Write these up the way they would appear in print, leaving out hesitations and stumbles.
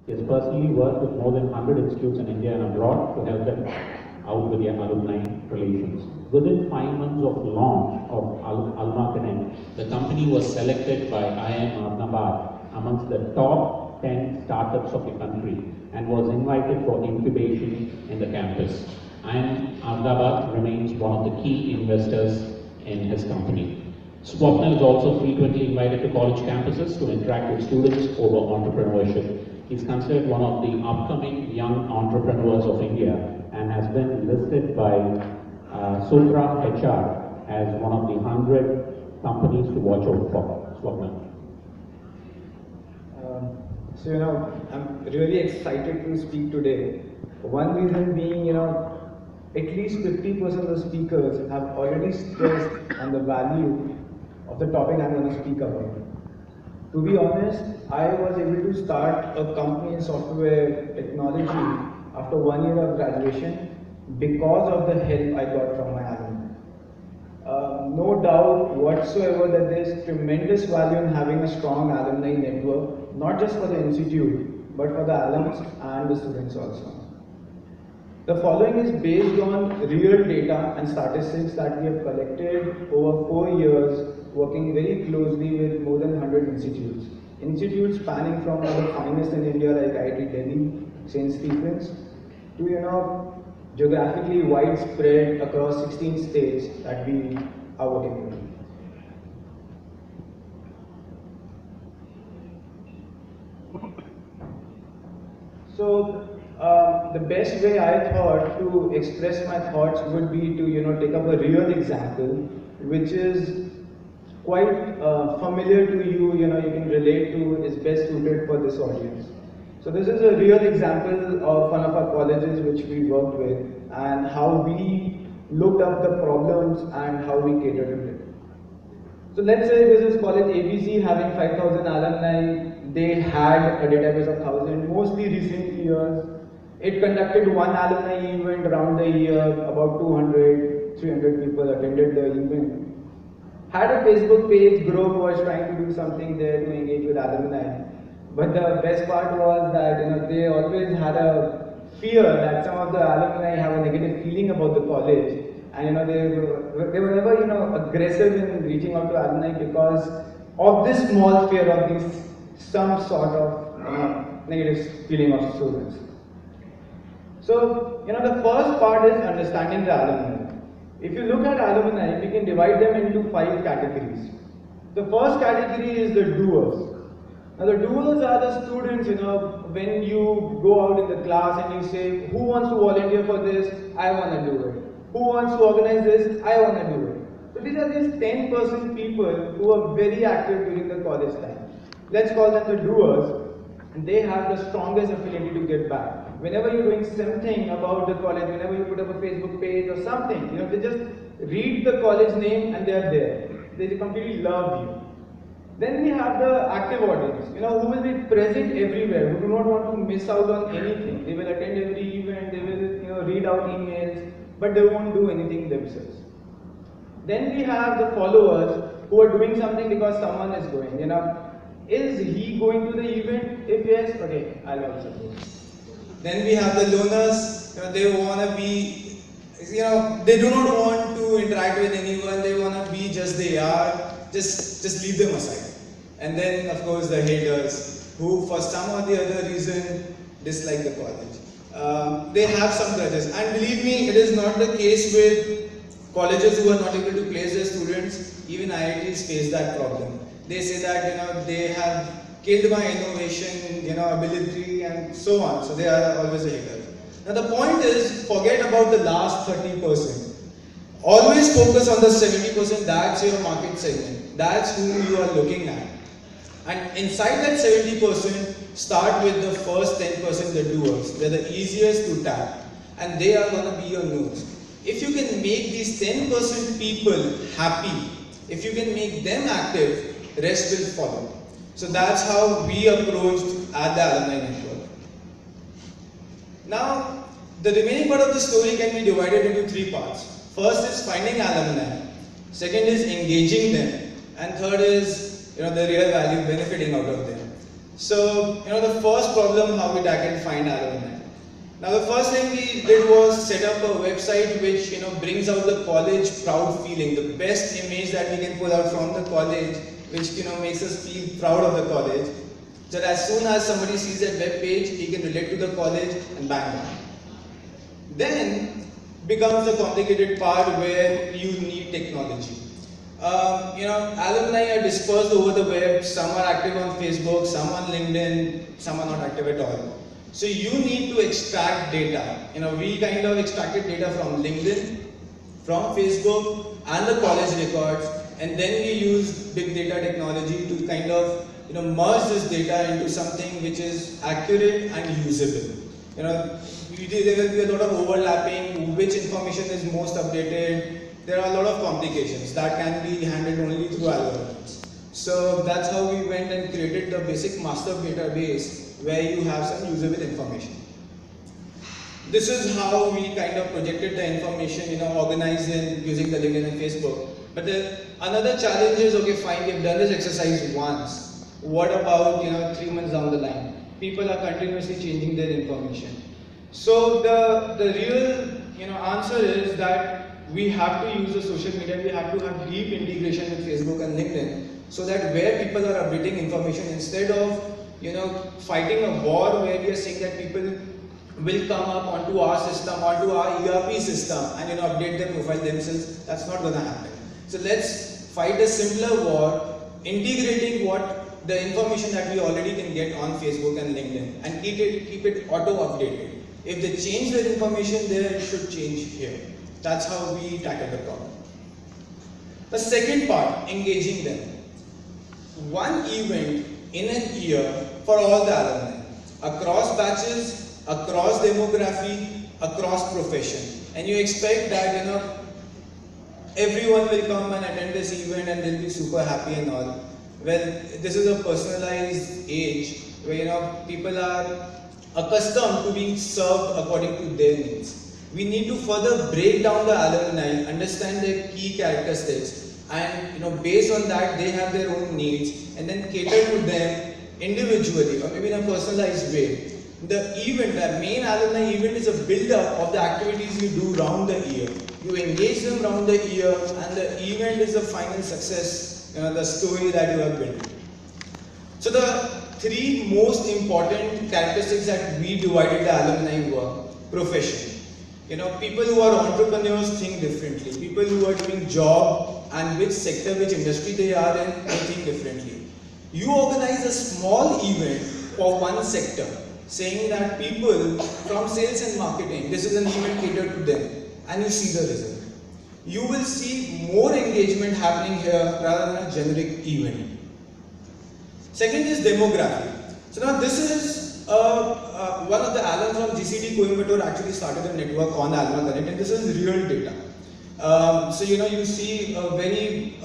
He has personally worked with more than 100 institutes in India and abroad to help them out with their alumni relations. Within 5 months of launch of Alma Connect, the company was selected by IIM Ahmedabad amongst the top 10 startups of the country and was invited for incubation in the campus. IIM Ahmedabad remains one of the key investors in his company. Swapnil is also frequently invited to college campuses to interact with students over entrepreneurship. He is considered one of the upcoming young entrepreneurs of India and has been listed by Sultra HR as one of the 100 companies to watch out for. Swapnil. So, I'm really excited to speak today. One reason being, at least 50% of the speakers have already stressed on the value of the topic I'm going to speak about. To be honest, I was able to start a company in software technology after 1 year of graduation because of the help I got from my alumni. No doubt whatsoever that there is tremendous value in having a strong alumni network, not just for the institute, but for the alums and the students also. The following is based on real data and statistics that we have collected over 4 years, working very closely with more than 100 institutes. Institutes spanning from the finest in India like IIT Delhi, St. Stephen's, to geographically widespread across 16 states that we are working with. So the best way I thought to express my thoughts would be to take up a real example, which is quite familiar to you. You can relate to, is best suited for this audience. So this is a real example of one of our colleges which we worked with and how we looked up the problems and how we catered to it. So let's say this is college ABC having 5,000 alumni. They had a database of 1,000. Mostly recent years, it conducted one alumni event around the year. About 200, 300 people attended the event. Had a Facebook page, group was trying to do something there to engage with alumni. But the best part was that they always had a fear that some of the alumni have a negative feeling about the college. And they were never aggressive in reaching out to alumni because of this small fear of this some sort of negative feeling of students. So the first part is understanding the alumni. If you look at alumni, we can divide them into 5 categories. The first category is the doers. Now the doers are the students, when you go out in the class and you say, who wants to volunteer for this? I want to do it. Who wants to organize this? I want to do it. So these are these 10% people who are very active during the college time. Let's call them the doers. And they have the strongest affinity to give back. Whenever you're doing something about the college, whenever you put up a Facebook page or something, they just read the college name and they're there. They completely love you. Then we have the active audience, who will be present everywhere, who do not want to miss out on anything. They will attend every event, they will read out emails, but they won't do anything themselves. Then we have the followers who are doing something because someone is going. Is he going to the event? If yes, okay, I'll also go. Then we have the loners. They want to be, they do not want to interact with anyone. They want to be just they are. Just leave them aside. And then, of course, the haters, who for some or the other reason dislike the college. They have some grudges. And believe me, it is not the case with colleges who are not able to place their students. Even IITs face that problem. They say that they have killed my innovation, ability, and so on. So they are always a hater. Now the point is, forget about the last 30%. Always focus on the 70%. That's your market segment. That's who you are looking at. And inside that 70%, start with the first 10%, the doers. They're the easiest to tap. And they are going to be your nose. If you can make these 10% people happy, if you can make them active, rest will follow. So that's how we approached at the Alumni Network. Now, the remaining part of the story can be divided into 3 parts. First is finding alumni. Second is engaging them. And third is the real value benefiting out of them. So, the first problem how we tackled find alumni. Now, the first thing we did was set up a website which, brings out the college proud feeling, the best image that we can pull out from the college, which, makes us feel proud of the college. So that as soon as somebody sees that web page, he can relate to the college and bang on. Then becomes the complicated part where you need technology. Alumni are dispersed over the web. Some are active on Facebook, some on LinkedIn, some are not active at all. So you need to extract data. We kind of extracted data from LinkedIn, from Facebook, and the college records, and then we used big data technology to kind of merge this data into something which is accurate and usable. There will be a lot of overlapping, which information is most updated. There are a lot of complications that can be handled only through algorithms. So that's how we went and created the basic master database where you have some usable information. This is how we kind of projected the information, organized in using the LinkedIn and Facebook. But another challenge is, okay, fine, we've done this exercise once. What about 3 months down the line? People are continuously changing their information. So the real answer is that we have to use the social media, we have to have deep integration with Facebook and LinkedIn, so that where people are updating information, instead of fighting a war where we are saying that people will come up onto our system, onto our ERP system and update their profile themselves, that's not going to happen. So let's fight a simpler war, integrating the information that we already can get on Facebook and LinkedIn, and keep it auto-updated. If they change their information there, it should change here. That's how we tackle the problem. The second part, engaging them. One event in an year for all the alumni, across batches, across demography, across profession. And you expect that everyone will come and attend this event and they'll be super happy and all. Well, this is a personalized age where people are accustomed to being served according to their needs. We need to further break down the alumni, understand their key characteristics, and based on that they have their own needs, and then cater to them individually or maybe in a personalized way. The event, the main alumni event, is a build-up of the activities you do round the year. You engage them round the year, and the event is the final success, the story that you have built. So the three most important characteristics that we divided the alumni were: profession. People who are entrepreneurs think differently. People who are doing job and which sector, which industry they are in, they think differently. You organize a small event for one sector, saying that people from sales and marketing, this is an event catered to them, and you see the result. You will see more engagement happening here rather than a generic event. Second is demography. So now this is one of the alums from GCD Coimbatore actually started a network on Alma Connect, and this is real data. So you see a very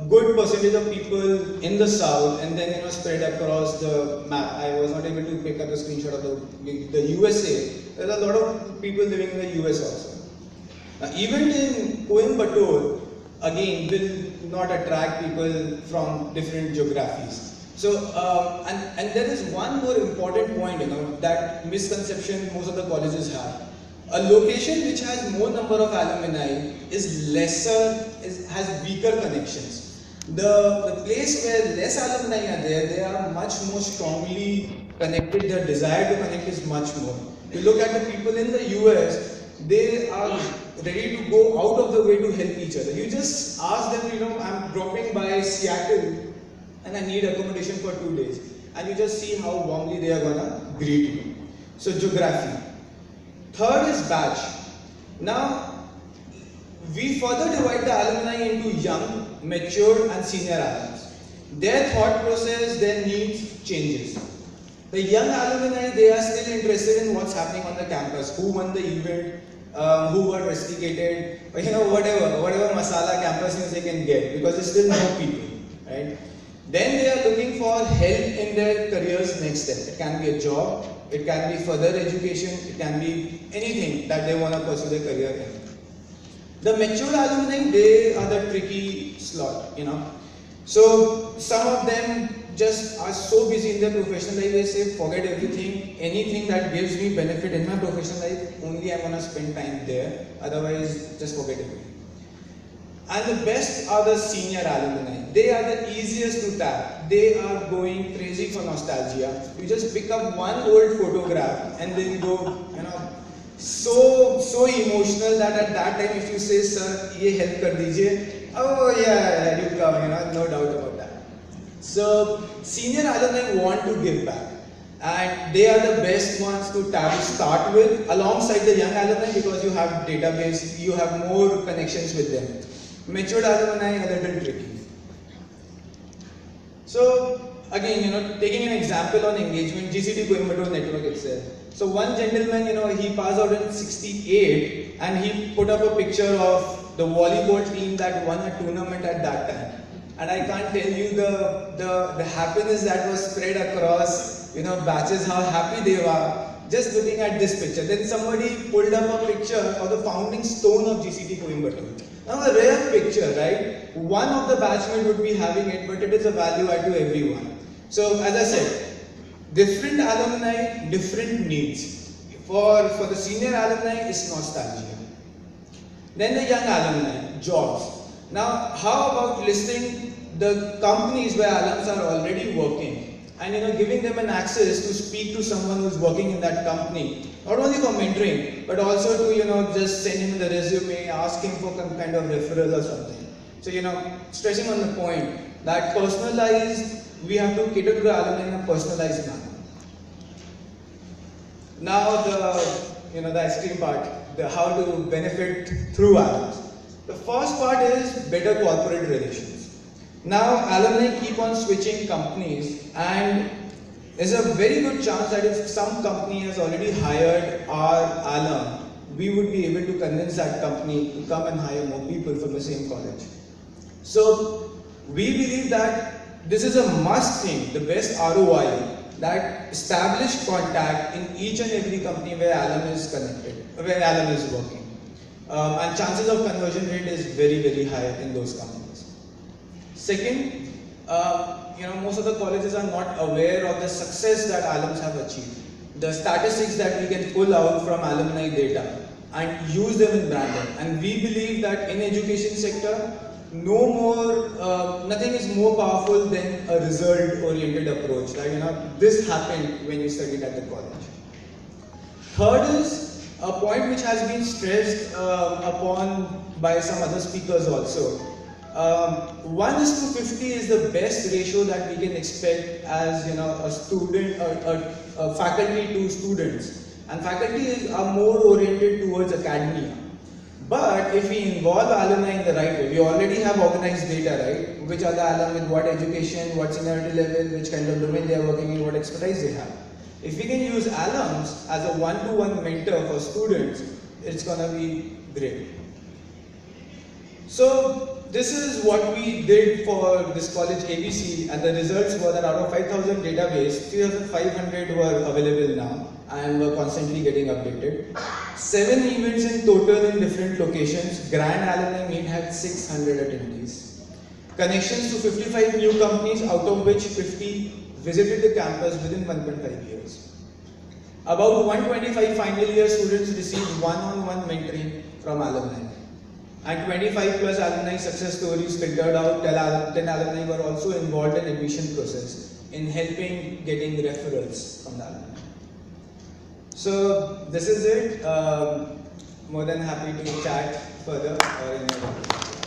good percentage of people in the south, and then spread across the map. I was not able to pick up a screenshot of the USA. There are a lot of people living in the US also. Now, event in Coimbatore again will not attract people from different geographies. So, and there is one more important point, that misconception most of the colleges have. A location which has more number of alumni is has weaker connections. The place where less alumni are there, they are much more strongly connected. Their desire to connect is much more. You look at the people in the US, they are ready to go out of the way to help each other. You just ask them, I'm dropping by Seattle and I need accommodation for 2 days, and you just see how warmly they are gonna greet you. So geography. Third is batch. Now, we further divide the alumni into young, mature, and senior alums. Their thought process, their needs changes. The young alumni, they are still interested in what's happening on the campus, who won the event, who were rusticated, whatever masala campus news they can get, because they still know people, right? Then they are looking for help in their career's next step. It can be a job, it can be further education, it can be anything that they want to pursue their career in. The mature alumni, they are the tricky slot, So some of them just are so busy in their professional life, they say, forget everything, anything that gives me benefit in my professional life, only I'm gonna spend time there, otherwise just forget everything. And the best are the senior alumni. They are the easiest to tap. They are going crazy for nostalgia. You just pick up one old photograph and then go, so emotional that at that time if you say, sir, ye help kar dijiye, oh yeah, you come, no doubt about that. So senior alumni want to give back. And they are the best ones to start with alongside the young alumni because you have database, you have more connections with them. Matured alumni are a little tricky. So again, taking an example on engagement, GCT Coimbatore network itself. So one gentleman, he passed out in 68 and he put up a picture of the volleyball team that won a tournament at that time. And I can't tell you the happiness that was spread across, batches, how happy they were just looking at this picture. Then somebody pulled up a picture of the founding stone of GCT Coimbatore. Now a rare picture, right? One of the batchmates would be having it, but it is a value add to everyone. So as I said, different alumni, different needs. For the senior alumni, it's nostalgia. Then the young alumni, jobs. Now, how about listing the companies where alums are already working and giving them an access to speak to someone who's working in that company, not only for mentoring, but also to just send him the resume, ask him for some kind of referral or something. So stressing on the point that personalized, we have to cater to the alumni in a personalized manner. Now the ice cream part, how to benefit through alums. The first part is better corporate relations. Now alumni keep on switching companies and there's a very good chance that if some company has already hired our alum, we would be able to convince that company to come and hire more people from the same college. So we believe that this is a must thing, the best ROI, that establish contact in each and every company where alum is connected, where alum is working. And chances of conversion rate is very, very high in those companies. Second, most of the colleges are not aware of the success that alums have achieved. The statistics that we can pull out from alumni data and use them in branding. And we believe that in education sector, nothing is more powerful than a result-oriented approach. Like, this happened when you studied at the college. Third is a point which has been stressed upon by some other speakers also. 1:50 is the best ratio that we can expect as a student, a faculty to students, and faculty are more oriented towards academia. But if we involve alumni in the right way, we already have organized data, right? Which are the alum with what education, what seniority level, which kind of domain they are working in, what expertise they have. If we can use alums as a one-to-one mentor for students, it's gonna be great. So this is what we did for this college ABC, and the results were that out of 5,000 database, 3,500 were available now and were constantly getting updated. 7 events in total in different locations. Grand Alumni Meet had 600 attendees. Connections to 55 new companies, out of which 50 visited the campus within 1.5 years. About 125 final year students received one-on-one mentoring from alumni. And 25 plus alumni success stories filtered out. 10 alumni were also involved in admission process in helping getting referrals from the alumni. So this is it. More than happy to chat further or any other.